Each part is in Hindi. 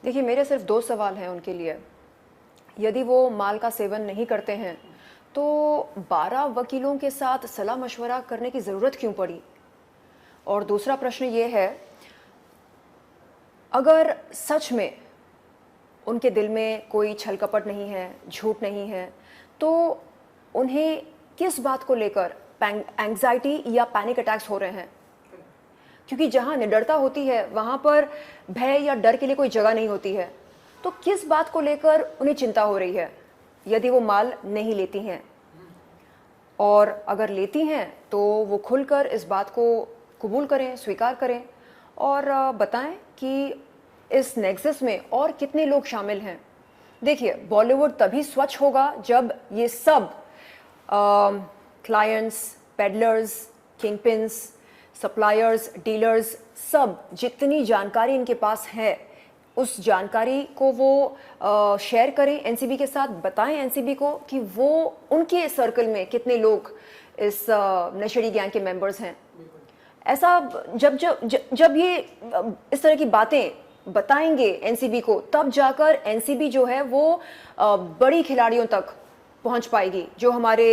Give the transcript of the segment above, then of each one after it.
देखिए, मेरे सिर्फ 2 सवाल हैं उनके लिए। यदि वो माल का सेवन नहीं करते हैं, तो 12 वकीलों के साथ सलाह-मशवरा करने की ज़रूरत क्यों पड़ी? और दूसरा प्रश्न ये है, अगर सच में उनके दिल में कोई छल-कपट नहीं है, झूठ नहीं है, तो उन्हें किस बात को लेकर एंग्ज़ायटी या पैनिक अटैक्स हो रहे हैं? क्योंकि जहाँ निडरता होती है, वहाँ पर भय या डर के लिए कोई जगह नहीं होती है। तो किस बात को लेकर उन्हें चिंता हो रही है, यदि वो माल नहीं लेती हैं? और अगर लेती हैं, तो वो खुलकर इस बात को कबूल करें, स्वीकार करें और बताएं कि इस नेक्सस में और कितने लोग शामिल हैं। देखिए, बॉलीवुड तभी स्वच्छ होगा जब ये सब क्लाइंट्स, पेडलर्स, किंगपिन्स, सप्लायर्स, डीलर्स, सब जितनी जानकारी इनके पास है, उस जानकारी को वो शेयर करें एनसीबी के साथ, बताएं एनसीबी को कि वो उनके सर्कल में कितने लोग इस नशेड़ी गैंग के मेंबर्स हैं। ऐसा जब जब जब जब ये इस तरह की बातें बताएंगे एनसीबी को, तब जाकर एनसीबी जो है वो बड़ी खिलाड़ियों तक पहुंच पाएगी। जो हमारे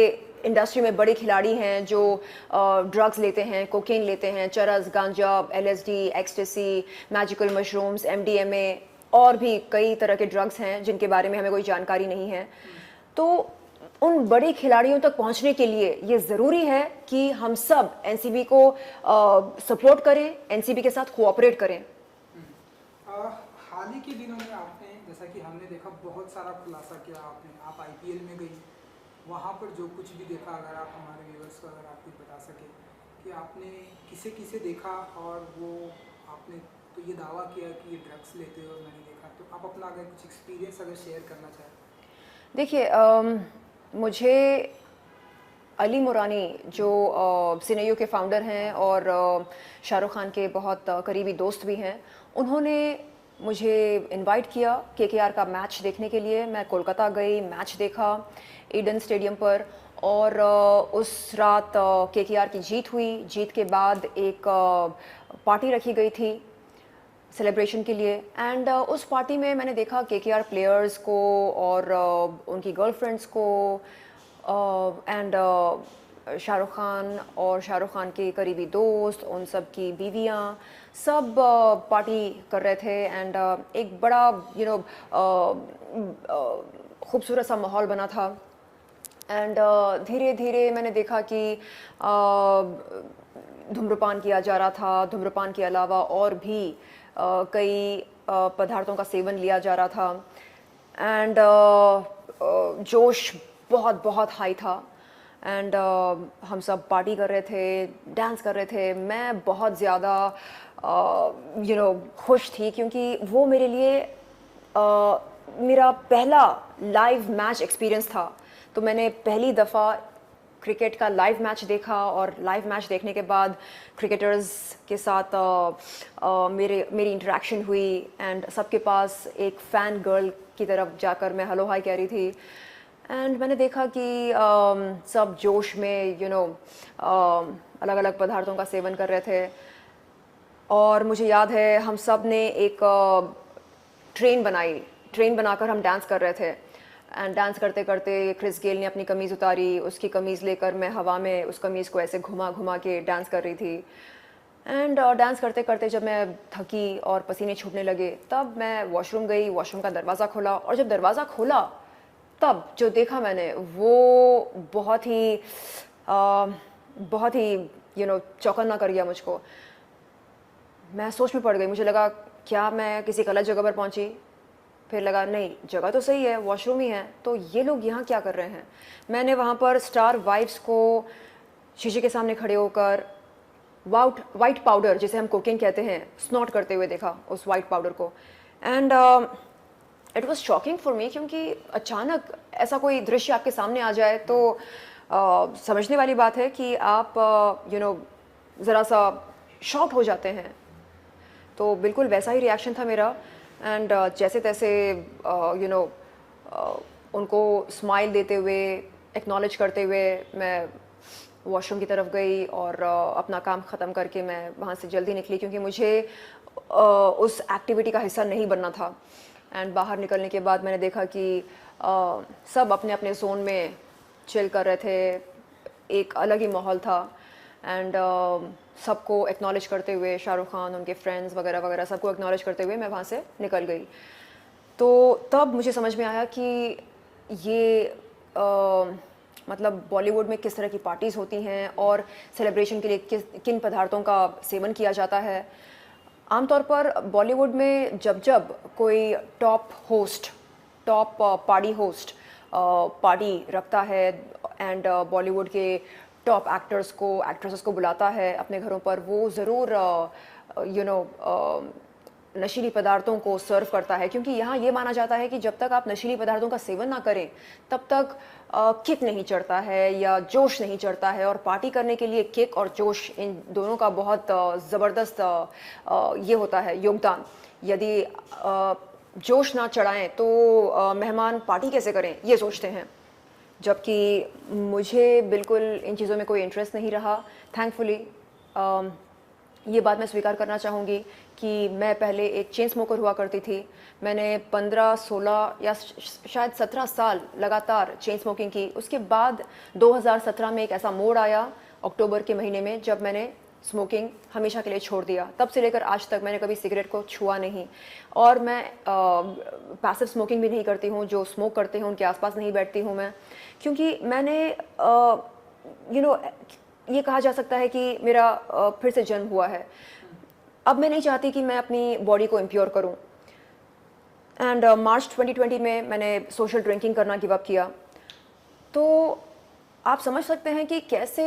इंडस्ट्री में बड़े खिलाड़ी हैं, जो ड्रग्स लेते हैं, कोकेन लेते हैं, चरस, गांजा, LSD, ecstasy, magical mushrooms, MDMA और भी कई तरह के ड्रग्स हैं जिनके बारे में हमें कोई जानकारी नहीं है। तो उन बड़े खिलाड़ियों तक पहुंचने के लिए ये ज़रूरी है कि हम सब एनसीबी को सपोर्ट करें, एनसीबी के साथ कोऑपरेट करें। हाल ही के दिनों में आपने, जैसा कि हमने देखा, बहुत सारा खुलासा किया आपने। आप आईपीएल में गई, वहाँ पर जो कुछ भी देखा, अगर आप हमारे व्यूअर्स को अगर आप कुछ बता सके कि आपने किसे किसे देखा और वो आपने तो ये दावा किया कि ये ड्रग्स लेते हो और मैंने देखा, तो आप अपना अगर कुछ एक्सपीरियंस अगर शेयर करना चाहें। देखिए, मुझे अली मुरानी जो सिनेयू के फाउंडर हैं और शाहरुख खान के बहुत करीबी दोस्त भी हैं, उन्होंने मुझे इनवाइट किया केकेआर का मैच देखने के लिए। मैं कोलकाता गई, मैच देखा ईडन स्टेडियम पर और उस रात केकेआर की जीत हुई। जीत के बाद एक पार्टी रखी गई थी सेलिब्रेशन के लिए एंड उस पार्टी में मैंने देखा केकेआर प्लेयर्स को और उनकी गर्लफ्रेंड्स को एंड शाहरुख खान और शाहरुख खान के करीबी दोस्त, उन सब की बीवियाँ, सब पार्टी कर रहे थे एंड एक बड़ा खूबसूरत सा माहौल बना था। एंड धीरे धीरे मैंने देखा कि धूम्रपान किया जा रहा था। धूम्रपान के अलावा और भी कई पदार्थों का सेवन लिया जा रहा था एंड जोश बहुत बहुत हाई था एंड हम सब पार्टी कर रहे थे, डांस कर रहे थे। मैं बहुत ज़्यादा खुश थी क्योंकि वो मेरे लिए मेरा पहला लाइव मैच एक्सपीरियंस था। तो मैंने पहली दफ़ा क्रिकेट का लाइव मैच देखा और लाइव मैच देखने के बाद क्रिकेटर्स के साथ मेरी इंटरेक्शन हुई एंड सबके पास एक फ़ैन गर्ल की तरफ जाकर मैं हेलो हाय कह रही थी एंड मैंने देखा कि सब जोश में अलग अलग पदार्थों का सेवन कर रहे थे। और मुझे याद है हम सब ने एक ट्रेन बनाकर हम डांस कर रहे थे एंड डांस करते करते क्रिस गेल ने अपनी कमीज़ उतारी, उसकी कमीज़ लेकर मैं हवा में उस कमीज़ को ऐसे घुमा घुमा के डांस कर रही थी एंड डांस करते करते जब मैं थकी और पसीने छूटने लगे, तब मैं वॉशरूम गई। वॉशरूम का दरवाज़ा खोला और जब दरवाज़ा खोला तब जो देखा मैंने वो बहुत ही चौकन्ना कर गया मुझको। मैं सोच में पड़ गई। मुझे लगा क्या मैं किसी गलत जगह पर पहुंची? फिर लगा नहीं, जगह तो सही है, वॉशरूम ही है, तो ये लोग यहाँ क्या कर रहे हैं? मैंने वहाँ पर स्टार वाइफ्स को शीशे के सामने खड़े होकर वाइट पाउडर, जिसे हम कोकेन कहते हैं, स्नॉट करते हुए देखा उस वाइट पाउडर को and it was shocking for me क्योंकि अचानक ऐसा कोई दृश्य आपके सामने आ जाए तो समझने वाली बात है कि आप ज़रा सा शॉक हो जाते हैं। तो बिल्कुल वैसा ही रिएक्शन था मेरा एंड जैसे तैसे उनको स्माइल देते हुए, एक्नॉलेज करते हुए मैं वॉशरूम की तरफ गई और अपना काम ख़त्म करके मैं वहाँ से जल्दी निकली, क्योंकि मुझे उस एक्टिविटी का हिस्सा नहीं बनना था। एंड बाहर निकलने के बाद मैंने देखा कि सब अपने अपने जोन में चिल कर रहे थे, एक अलग ही माहौल था। एंड सबको एक्नॉलेज करते हुए, शाहरुख खान, उनके फ्रेंड्स वगैरह वगैरह सबको एक्नॉलेज करते हुए मैं वहाँ से निकल गई। तो तब मुझे समझ में आया कि ये मतलब बॉलीवुड में किस तरह की पार्टीज़ होती हैं और सेलिब्रेशन के लिए किन पदार्थों का सेवन किया जाता है। आमतौर पर बॉलीवुड में जब जब कोई टॉप पार्टी होस्ट पार्टी रखता है एंड बॉलीवुड के टॉप एक्ट्रेसेस को बुलाता है अपने घरों पर, वो ज़रूर नशीली पदार्थों को सर्व करता है, क्योंकि यहाँ ये माना जाता है कि जब तक आप नशीली पदार्थों का सेवन ना करें तब तक किक नहीं चढ़ता है या जोश नहीं चढ़ता है। और पार्टी करने के लिए किक और जोश, इन दोनों का बहुत ज़बरदस्त ये होता है योगदान। यदि जोश ना चढ़ाएं तो मेहमान पार्टी कैसे करें, ये सोचते हैं। जबकि मुझे बिल्कुल इन चीज़ों में कोई इंटरेस्ट नहीं रहा, थैंकफुली। ये बात मैं स्वीकार करना चाहूँगी कि मैं पहले एक चेन स्मोकर हुआ करती थी। मैंने 15, 16 या शायद 17 साल लगातार चेन स्मोकिंग की। उसके बाद 2017 में एक ऐसा मोड़ आया अक्टूबर के महीने में, जब मैंने स्मोकिंग हमेशा के लिए छोड़ दिया। तब से लेकर आज तक मैंने कभी सिगरेट को छुआ नहीं, और मैं पैसिव स्मोकिंग भी नहीं करती हूँ। जो स्मोक करते हैं उनके आसपास नहीं बैठती हूँ मैं, क्योंकि मैंने ये कहा जा सकता है कि मेरा फिर से जन्म हुआ है। अब मैं नहीं चाहती कि मैं अपनी बॉडी को इम्प्योर करूं। एंड मार्च 2020 में मैंने सोशल ड्रिंकिंग करना गिव अप किया। तो आप समझ सकते हैं कि कैसे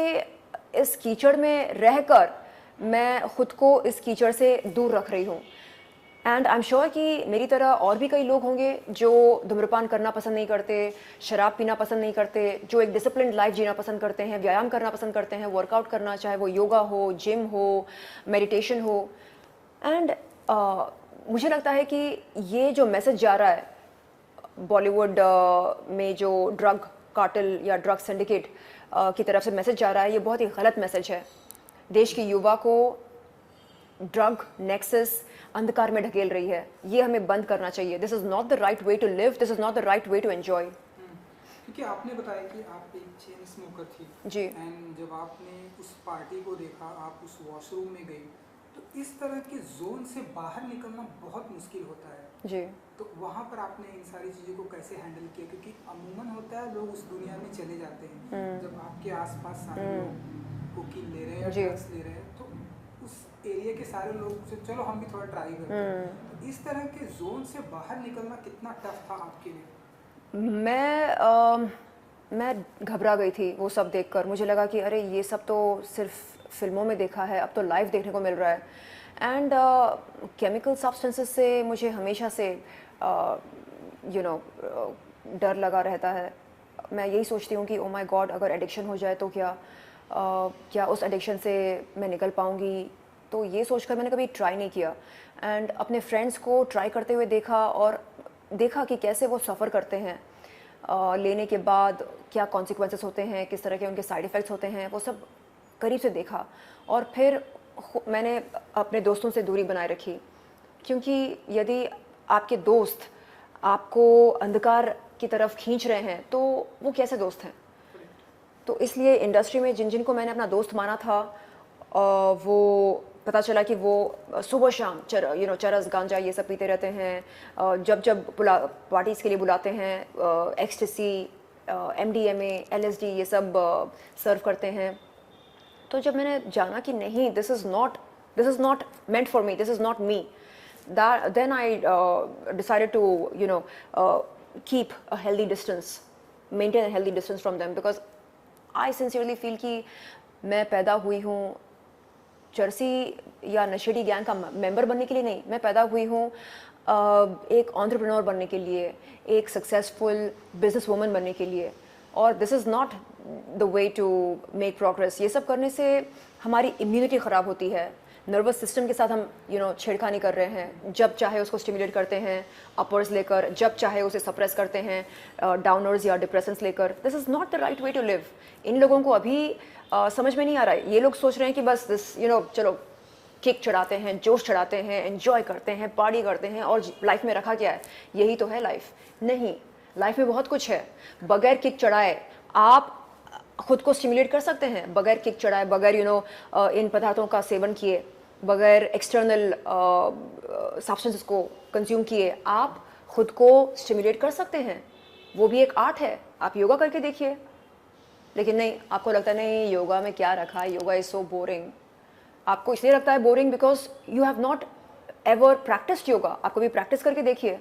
इस कीचड़ में रहकर मैं खुद को इस कीचड़ से दूर रख रही हूँ। एंड आई एम श्योर कि मेरी तरह और भी कई लोग होंगे जो धूम्रपान करना पसंद नहीं करते, शराब पीना पसंद नहीं करते, जो एक डिसिप्लिन लाइफ जीना पसंद करते हैं, व्यायाम करना पसंद करते हैं, वर्कआउट करना, चाहे वो योगा हो, जिम हो, मेडिटेशन हो। एंड मुझे लगता है कि ये जो मैसेज जा रहा है बॉलीवुड में, जो ड्रग कार्टेल या ड्रग सिंडिकेट की तरफ से मैसेज जा रहा है, ये बहुत ही गलत मैसेज है। देश के युवा को ड्रग नेक्सस अंधकार में ढकेल रही है। ये हमें बंद करना चाहिए। This is not the right way to live, this is not the right way to enjoy. क्योंकि आपने बताया कि आप एक चेन स्मोकर थी जी। एंड जब आपने उस पार्टी को देखा, आप उस वॉशरूम में गई, तो इस तरह के जोन से बाहर निकलना बहुत मुश्किल होता है जी। तो वहाँ पर आपने इन सारी चीज़ों को कैसे हैंडल किया? क्योंकि अमूमन होता है लोग उस दुनिया में चले जाते हैं जब आपके आसपास सारे लोग कोकीन ले रहे हैं, ड्रग्स ले रहे हैं, तो उस एरिया के सारे लोग से चलो हम भी थोड़ा ट्राई करते हैं। तो इस तरह के जोन से बाहर निकलना कितना टफ था आपके लिए? मैं घबरा गई थी वो सब देखकर। मुझे लगा कि अरे ये सब तो सिर्फ फिल्मों में देखा है, अब तो लाइव देखने को मिल रहा है। एंड केमिकल सब्सटेंसेस से मुझे हमेशा से डर लगा रहता है। मैं यही सोचती हूँ कि ओ माय गॉड, अगर एडिक्शन हो जाए तो क्या उस एडिक्शन से मैं निकल पाऊँगी? तो ये सोचकर मैंने कभी ट्राई नहीं किया। एंड अपने फ्रेंड्स को ट्राई करते हुए देखा और देखा कि कैसे वो सफ़र करते हैं लेने के बाद, क्या कॉन्सिक्वेंसेस होते हैं, किस तरह के उनके साइड इफ़ेक्ट्स होते हैं, वो सब करीब से देखा। और फिर मैंने अपने दोस्तों से दूरी बनाए रखी, क्योंकि यदि आपके दोस्त आपको अंधकार की तरफ खींच रहे हैं तो वो कैसे दोस्त हैं? तो इसलिए इंडस्ट्री में जिनको मैंने अपना दोस्त माना था, वो पता चला कि वो सुबह शाम चरस गांजा ये सब पीते रहते हैं। जब पार्टीज़ के लिए बुलाते हैं, एक्सटेसी, MDMA, LSD ये सब सर्व करते हैं। तो जब मैंने जाना कि नहीं, this is not meant for me, this is not me, then I decided to keep a healthy distance, maintain a healthy distance from them, because I sincerely feel कि मैं पैदा हुई हूँ चरसी या नशेड़ी गैंग का मेंबर बनने के लिए नहीं। मैं पैदा हुई हूँ एक एंटरप्रेन्योर बनने के लिए, एक सक्सेसफुल बिजनेस वूमन बनने के लिए। और this is not the way to make progress. ये सब करने से हमारी इम्यूनिटी ख़राब होती है, नर्वस सिस्टम के साथ हम छेड़खानी कर रहे हैं। जब चाहे उसको स्टिमुलेट करते हैं अपर्स लेकर, जब चाहे उसे सप्रेस करते हैं डाउनर्स या डिप्रेशंस लेकर। This is not the right way to live. इन लोगों को अभी समझ में नहीं आ रहा है। ये लोग सोच रहे हैं कि बस दिस चलो किक चढ़ाते हैं, जोश चढ़ाते हैं, एंजॉय करते हैं, पार्टी करते हैं, और लाइफ में रखा क्या है, यही तो है लाइफ। नहीं, लाइफ में बहुत कुछ है। बगैर किक चढ़ाए आप खुद को स्टिमुलेट कर सकते हैं, बगैर किक चढ़ाए, बगैर इन पदार्थों का सेवन किए, बगैर एक्सटर्नल सब्सटेंसेस को कंज्यूम किए आप खुद को स्टिमुलेट कर सकते हैं। वो भी एक आर्ट है। आप योगा करके देखिए। लेकिन नहीं, आपको लगता है नहीं योगा में क्या रखा है, योगा इज़ सो बोरिंग। आपको इसलिए लगता है boring because you have not ever practised yoga. आप कभी प्रैक्टिस करके देखिए।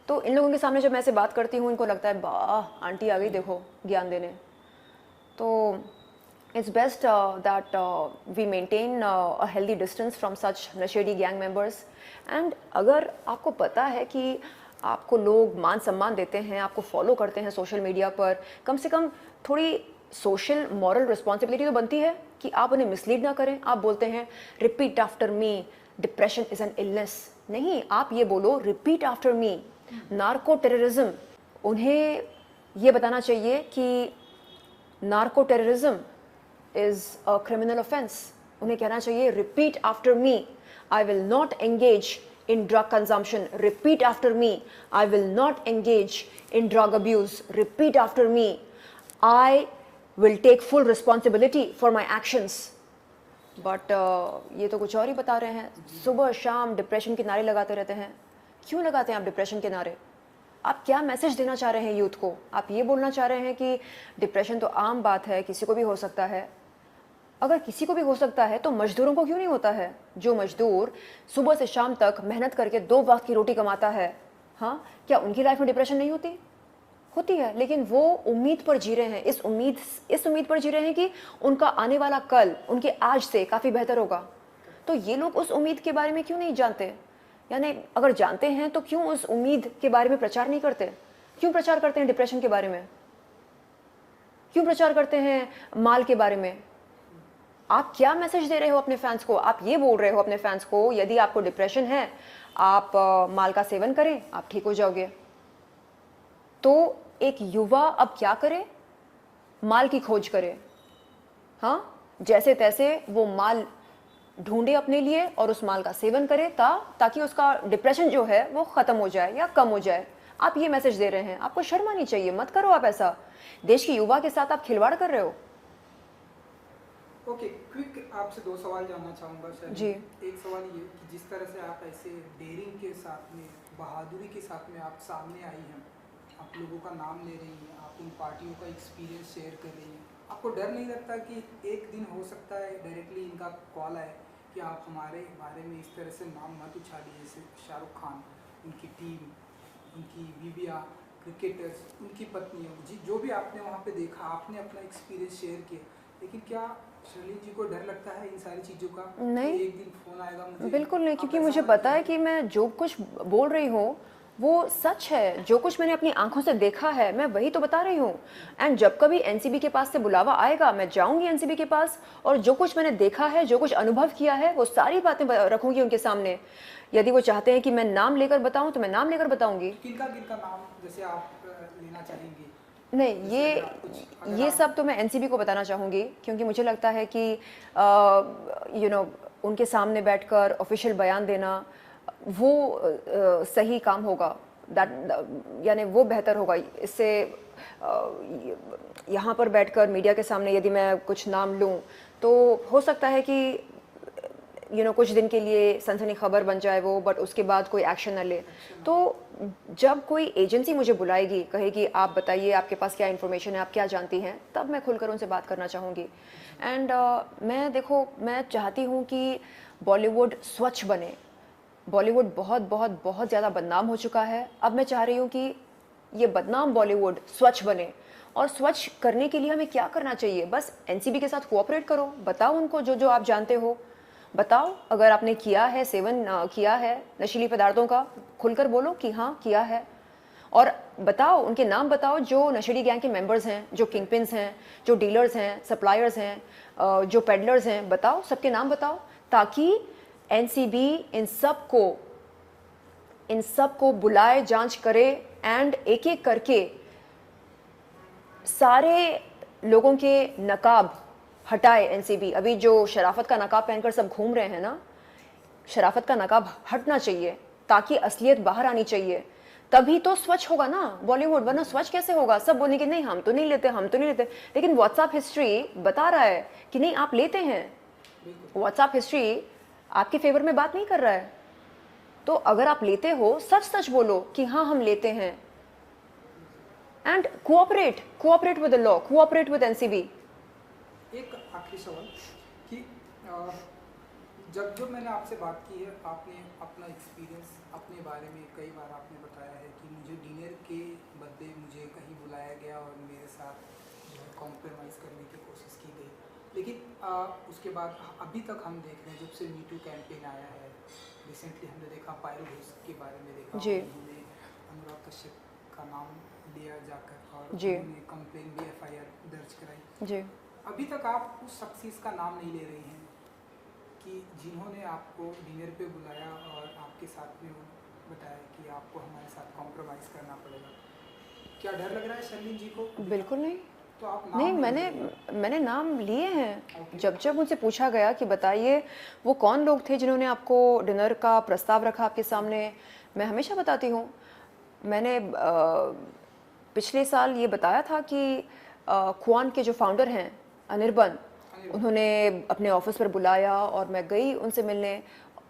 तो इन लोगों के सामने जब मैं ऐसे बात करती हूँ, इनको लगता है वाह आंटी आ गई देखो ज्ञान देने। तो it's best that we maintain a healthy distance from such नशेड़ी गैंग मेंबर्स। एंड अगर आपको पता है कि आपको लोग मान सम्मान देते हैं, आपको फॉलो करते हैं सोशल मीडिया पर, कम से कम थोड़ी सोशल मॉरल रिस्पॉन्सिबिलिटी तो बनती है कि आप उन्हें मिसलीड ना करें। आप बोलते हैं repeat after me, depression is an illness. नहीं, आप ये बोलो repeat after me, narco terrorism. उन्हें ये बताना चाहिए कि narco terrorism is a criminal offense। उन्हें कहना चाहिए repeat after me, I will not engage in drug consumption, repeat after me, I will not engage in drug abuse, repeat after me, I will take full responsibility for my actions। but ये तो कुछ और ही बता रहे हैं। सुबह शाम डिप्रेशन के नारे लगाते रहते हैं। क्यों लगाते हैं आप डिप्रेशन के नारे? आप क्या मैसेज देना चाह रहे हैं यूथ को? आप ये बोलना चाह रहे हैं कि डिप्रेशन तो आम बात है, किसी को भी हो सकता है। अगर किसी को भी हो सकता है तो मजदूरों को क्यों नहीं होता है? जो मजदूर सुबह से शाम तक मेहनत करके 2 वक्त की रोटी कमाता है, हाँ, क्या उनकी लाइफ में डिप्रेशन नहीं होती? होती है। लेकिन वो उम्मीद पर जी रहे हैं, इस उम्मीद पर जी रहे हैं कि उनका आने वाला कल उनके आज से काफ़ी बेहतर होगा। तो ये लोग उस उम्मीद के बारे में क्यों नहीं जानते? यानी अगर जानते हैं तो क्यों उस उम्मीद के बारे में प्रचार नहीं करते? क्यों प्रचार करते हैं डिप्रेशन के बारे में? क्यों प्रचार करते हैं माल के बारे में? आप क्या मैसेज दे रहे हो अपने फैंस को? आप ये बोल रहे हो अपने फैंस को यदि आपको डिप्रेशन है आप माल का सेवन करें, आप ठीक हो जाओगे। तो एक युवा अब क्या करे? माल की खोज करे, हाँ, जैसे तैसे वो माल ढूंढे अपने लिए और उस माल का सेवन करे ताकि उसका डिप्रेशन जो है वो ख़त्म हो जाए या कम हो जाए। आप ये मैसेज दे रहे हैं। आपको शर्म आनी चाहिए। मत करो आप ऐसा। देश के युवा के साथ आप खिलवाड़ कर रहे हो। ओके, क्विक आपसे 2 सवाल जानना चाहूँगा सर जी। एक सवाल ये कि जिस तरह से आप ऐसे डेयरिंग के साथ में, बहादुरी के साथ में आप सामने आई हैं, आप लोगों का नाम ले रही हैं, आप उन पार्टियों का एक्सपीरियंस शेयर कर रही हैं, आपको डर नहीं लगता कि एक दिन हो सकता है डायरेक्टली इनका कॉल आए कि आप हमारे बारे में इस तरह से नाम मत उछालिए? जैसे शाहरुख खान, उनकी टीम, उनकी बीवियाँ, क्रिकेटर्स, उनकी पत्नियों, जी जो भी आपने वहाँ पे देखा, आपने अपना एक्सपीरियंस शेयर किया, लेकिन क्या शर्लिन जी को डर लगता है इन सारी चीज़ों का? नहीं, एक दिन फोन आएगा मुझे? बिल्कुल नहीं, क्योंकि आप मुझे ऐसा पता है कि मैं जो कुछ बोल रही हूँ वो सच है। जो कुछ मैंने अपनी आंखों से देखा है मैं वही तो बता रही हूँ। एंड जब कभी एनसीबी के पास से बुलावा आएगा मैं जाऊंगी एनसीबी के पास, और जो कुछ मैंने देखा है, जो कुछ अनुभव किया है, वो सारी बातें रखूंगी उनके सामने। यदि वो चाहते हैं कि मैं नाम लेकर बताऊं तो मैं नाम लेकर बताऊंगी। किनका किनका नाम जैसे आप लेना चाहेंगे? नहीं, ये सब तो मैं एनसीबी को बताना चाहूँगी, क्योंकि मुझे लगता है कि उनके सामने बैठकर ऑफिशियल बयान देना वो सही काम होगा। यानी वो बेहतर होगा। इससे यहाँ पर बैठकर मीडिया के सामने यदि मैं कुछ नाम लूँ तो हो सकता है कि कुछ दिन के लिए सनसनी खबर बन जाए वो, बट उसके बाद कोई एक्शन न ले। तो जब कोई एजेंसी मुझे बुलाएगी, कहेगी आप बताइए आपके पास क्या इन्फॉर्मेशन है, आप क्या जानती हैं, तब मैं खुलकर उनसे बात करना चाहूँगी। एंड मैं चाहती हूँ कि बॉलीवुड स्वच्छ बने। बॉलीवुड बहुत बहुत बहुत ज़्यादा बदनाम हो चुका है। अब मैं चाह रही हूँ कि ये बदनाम बॉलीवुड स्वच्छ बने। और स्वच्छ करने के लिए हमें क्या करना चाहिए? बस एनसीबी के साथ कोऑपरेट करो। बताओ उनको जो जो आप जानते हो, बताओ। अगर आपने किया है, सेवन किया है नशीली पदार्थों का, खुलकर बोलो कि हाँ किया है। और बताओ, उनके नाम बताओ जो नशेड़ी गैंग के मेंबर्स हैं, जो किंगपिन्स हैं, जो डीलर्स हैं, सप्लायर्स हैं, जो पेडलर्स हैं, बताओ, सबके नाम बताओ, ताकि एनसीबी इन सब को बुलाए, जांच करे एंड एक एक करके सारे लोगों के नकाब हटाए एनसीबी। अभी जो शराफत का नकाब पहनकर सब घूम रहे हैं ना, शराफत का नकाब हटना चाहिए ताकि असलियत बाहर आनी चाहिए, तभी तो स्वच्छ होगा ना बॉलीवुड, वरना स्वच्छ कैसे होगा? सब बोलेंगे नहीं हम तो नहीं लेते, हम तो नहीं लेते, लेकिन व्हाट्सएप हिस्ट्री बता रहा है कि नहीं आप लेते हैं। व्हाट्सएप हिस्ट्री आपके फेवर में बात नहीं कर रहा है। तो अगर आप लेते हो, सच सच बोलो कि हाँ हम लेते हैं, and cooperate with the law, cooperate with NCB. एक आखिरी सवाल कि जब मैंने आपसे बात की है, आपने अपना एक्सपीरियंस अपने बारे में कई बार आपने बताया है कि मुझे डिनर के बदले मुझे कहीं बुलाया गया और मेरे साथ जो है कॉम्प्रोमाइज़ करने की कोशिश की गई, लेकिन उसके बाद अभी तक हम देख रहे हैं, जब से मीटू कैंपेन आया है, रिसेंटली हमने देखा पायल के बारे में देखा, जी। उन्होंने अनुराग कश्यप का नाम लिया जाकर और जी। उन्होंने कंप्लेन भी FIR दर्ज कराई। जी। अभी तक आप उस शख्सियत का नाम नहीं ले रही हैं कि जिन्होंने आपको डिनर पे बुलाया और आपके साथ में बताया कि आपको हमारे साथ कॉम्प्रोमाइज़ करना पड़ेगा। क्या डर लग रहा है शर्लिन जी को? बिल्कुल नहीं। तो आप नाम नहीं, ले मैंने लीजिए। मैंने नाम लिए हैं। Okay. जब उनसे पूछा गया कि बताइए वो कौन लोग थे जिन्होंने आपको डिनर का प्रस्ताव रखा आपके सामने, मैं हमेशा बताती हूँ। मैंने पिछले साल ये बताया था कि क्वान के जो फाउंडर हैं अनिर्बन, उन्होंने अपने ऑफिस पर बुलाया और मैं गई उनसे मिलने।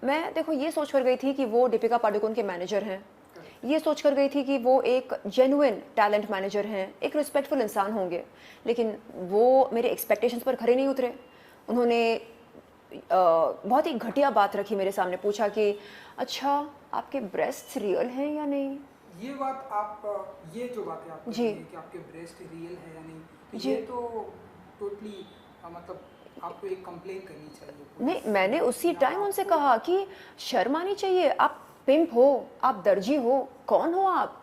मैं देखो ये सोच कर गई थी कि वो दीपिका पादुकोण के मैनेजर हैं, ये सोच कर गई थी कि वो एक जेन्युइन टैलेंट मैनेजर हैं, एक रिस्पेक्टफुल इंसान होंगे, लेकिन वो मेरे एक्सपेक्टेशंस पर खरे नहीं उतरे। उन्होंने बहुत ही घटिया बात रखी मेरे सामने, पूछा कि अच्छा आपके ब्रेस्ट रियल हैं या नहीं। ये बात आप ये जो बात है आप जी। कि आपके ब्रेस्ट रियल है या नहीं, तो जी। ये तो टोटली मतलब आपको एक कंप्लेन करनी चाहिए पुलिस नहीं, मैंने में उसी कि टाइम उनसे आपको- कहा कि शर्म आनी चाहिए, आप पिंप हो, आप दर्जी हो, कौन हो आप?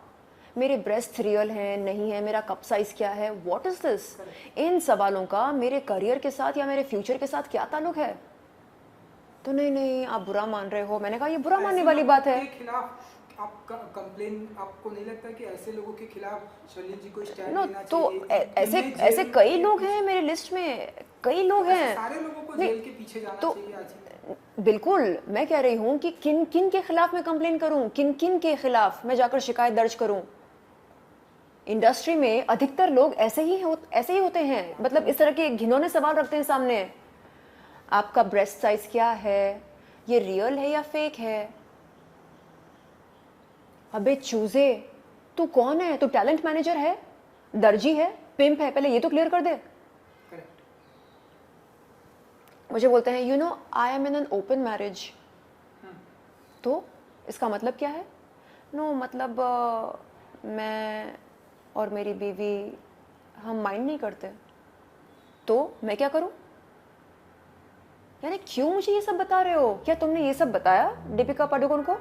मेरे ब्रेस्ट रियल हैं नहीं है, मेरा कप साइज क्या है, व्हाट इज दिस? इन सवालों का मेरे करियर के साथ या मेरे फ्यूचर के साथ क्या ताल्लुक है? तो नहीं नहीं आप बुरा मान रहे हो। मैंने कहा ये बुरा मानने ऐसे वाली लोगों बात है। के खिलाफ आपका कंप्लेन, आपको नहीं लगता कि ऐसे लोगों के खिलाफ शर्लिन जी को स्टैंड नो लेना तो चाहिए? ऐसे इन्हें ऐसे जेल कई के लोग पीछे- हैं मेरे लिस्ट में, कई लोग ऐसे हैं। सारे लोगों को नहीं, जेल के पीछे जाना तो चाहिए आज। बिल्कुल मैं कह रही हूँ कि किन किन के खिलाफ मैं कंप्लेन करूं, किन किन के खिलाफ मैं जाकर शिकायत दर्ज करूं। इंडस्ट्री में अधिकतर लोग ऐसे ही होते हैं, मतलब इस तरह के घिनौने सवाल रखते हैं सामने। आपका ब्रेस्ट साइज क्या है, ये रियल है या फेक है? अबे चूजे, तू कौन है? तू टैलेंट मैनेजर है, दर्जी है, पिंप है? पहले ये तो क्लियर कर दे। करेक्ट। मुझे बोलते हैं you know I am in an open marriage. तो इसका मतलब क्या है? नो मतलब मैं और मेरी बीवी हम माइंड नहीं करते। तो मैं क्या करूं? यानी क्यों मुझे ये सब बता रहे हो? क्या तुमने ये सब बताया दीपिका पादुकोण को?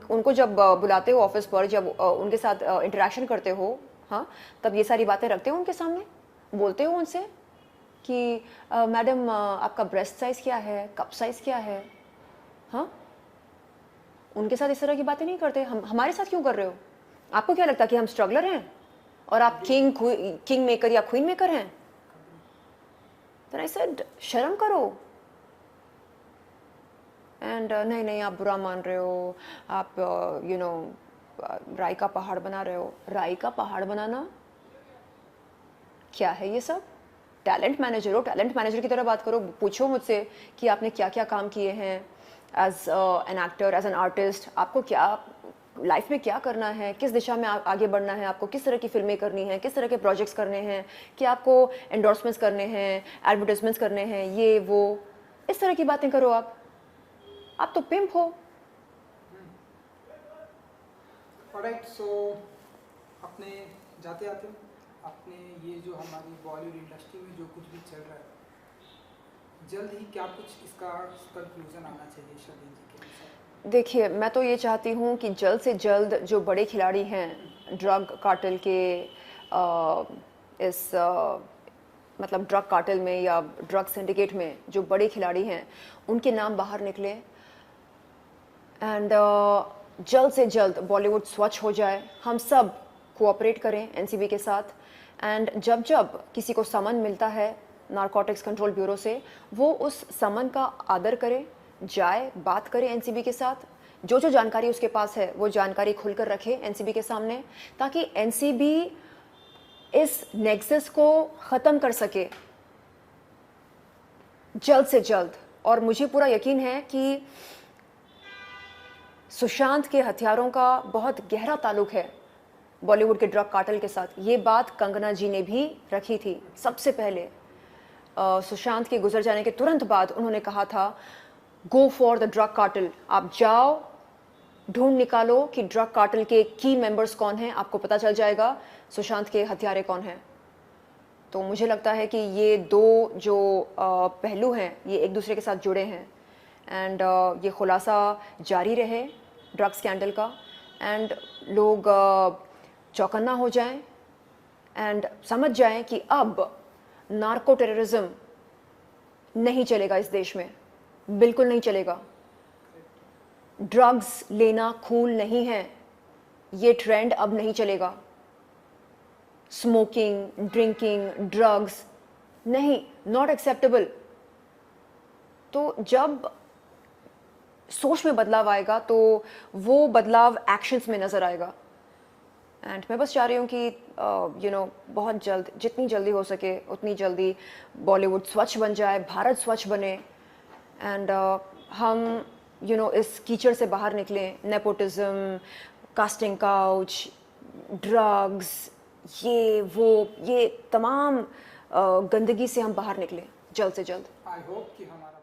उनको जब बुलाते हो ऑफिस पर, जब उनके साथ इंटरेक्शन करते हो, हाँ, तब ये सारी बातें रखते हो उनके सामने, बोलते हो उनसे कि मैडम आपका ब्रेस्ट साइज क्या है, कप साइज क्या है? हाँ, उनके साथ इस तरह की बातें नहीं करते। हम हमारे साथ क्यों कर रहे हो? आपको क्या लगता है कि हम स्ट्रगलर हैं और आप किंग मेकर या क्वीन मेकर हैं? तो आई सेड शर्म करो। एंड नहीं नहीं आप बुरा मान रहे हो, आप यू नो राई का पहाड़ बना रहे हो। राई का पहाड़ बनाना क्या है ये सब? टैलेंट मैनेजर हो, टैलेंट मैनेजर की तरह बात करो। पूछो मुझसे कि आपने क्या क्या काम किए हैं as an actor, as an artist. आपको क्या लाइफ में क्या करना है, किस दिशा में आगे बढ़ना है, आपको किस तरह की फिल्में करनी हैं, किस तरह के प्रोजेक्ट्स करने हैं, कि आपको एंडोर्समेंट्स करने हैं, एडवर्टाइजमेंट्स करने हैं, ये वो, इस तरह की बातें करो। आप तो पिंप हो। ऑलराइट, सो अपने जाते जाते अपने ये जो हमारी बॉलीवुड इंडस्ट्री में जो कुछ भी चल रहा है, जल्द ही क्या कुछ इसका कंक्लूजन आना चाहिए शर्लिन जी के अनुसार? देखिए, मैं तो ये चाहती हूँ कि जल्द से जल्द जो बड़े खिलाड़ी हैं ड्रग कार्टेल के अ, इस मतलब ड्रग कार्टेल में या ड्रग सिंडिकेट में जो बड़े खिलाड़ी हैं उनके नाम बाहर निकले एंड जल्द से जल्द बॉलीवुड स्वच्छ हो जाए। हम सब कोऑपरेट करें एनसीबी के साथ एंड जब जब किसी को समन मिलता है नारकोटिक्स कंट्रोल ब्यूरो से, वो उस समन का आदर करे, जाए, बात करे एनसीबी के साथ। जो जो जानकारी उसके पास है वो जानकारी खुलकर रखे एनसीबी के सामने, ताकि एनसीबी इस नेक्सस को ख़त्म कर सके जल्द से जल्द। और मुझे पूरा यकीन है कि सुशांत के हथियारों का बहुत गहरा ताल्लुक है बॉलीवुड के ड्रग कार्टेल के साथ। ये बात कंगना जी ने भी रखी थी सबसे पहले। सुशांत के गुजर जाने के तुरंत बाद उन्होंने कहा था, go for the drug cartel. आप जाओ, ढूंढ निकालो कि ड्रग कार्टेल के की मेंबर्स कौन हैं, आपको पता चल जाएगा सुशांत के हथियारे कौन हैं। तो मुझे लगता है कि ये दो जो पहलू हैं ये एक दूसरे के साथ जुड़े हैं एंड ये खुलासा जारी रहे ड्रग स्कैंडल का एंड लोग चौकन्ना हो जाएं एंड समझ जाएं कि अब नार्को टेररिज्म नहीं चलेगा इस देश में, बिल्कुल नहीं चलेगा। ड्रग्स लेना कूल नहीं है, ये ट्रेंड अब नहीं चलेगा। स्मोकिंग, ड्रिंकिंग, ड्रग्स नहीं, नॉट एक्सेप्टेबल। तो जब सोच में बदलाव आएगा तो वो बदलाव एक्शंस में नज़र आएगा एंड मैं बस चाह रही हूँ कि बहुत जल्द, जितनी जल्दी हो सके उतनी जल्दी बॉलीवुड स्वच्छ बन जाए, भारत स्वच्छ बने एंड हम इस कीचड़ से बाहर निकलें। नेपोटिज्म, कास्टिंग काउच, ड्रग्स, ये तमाम गंदगी से हम बाहर निकलें जल्द से जल्द। आई होप कि हमारा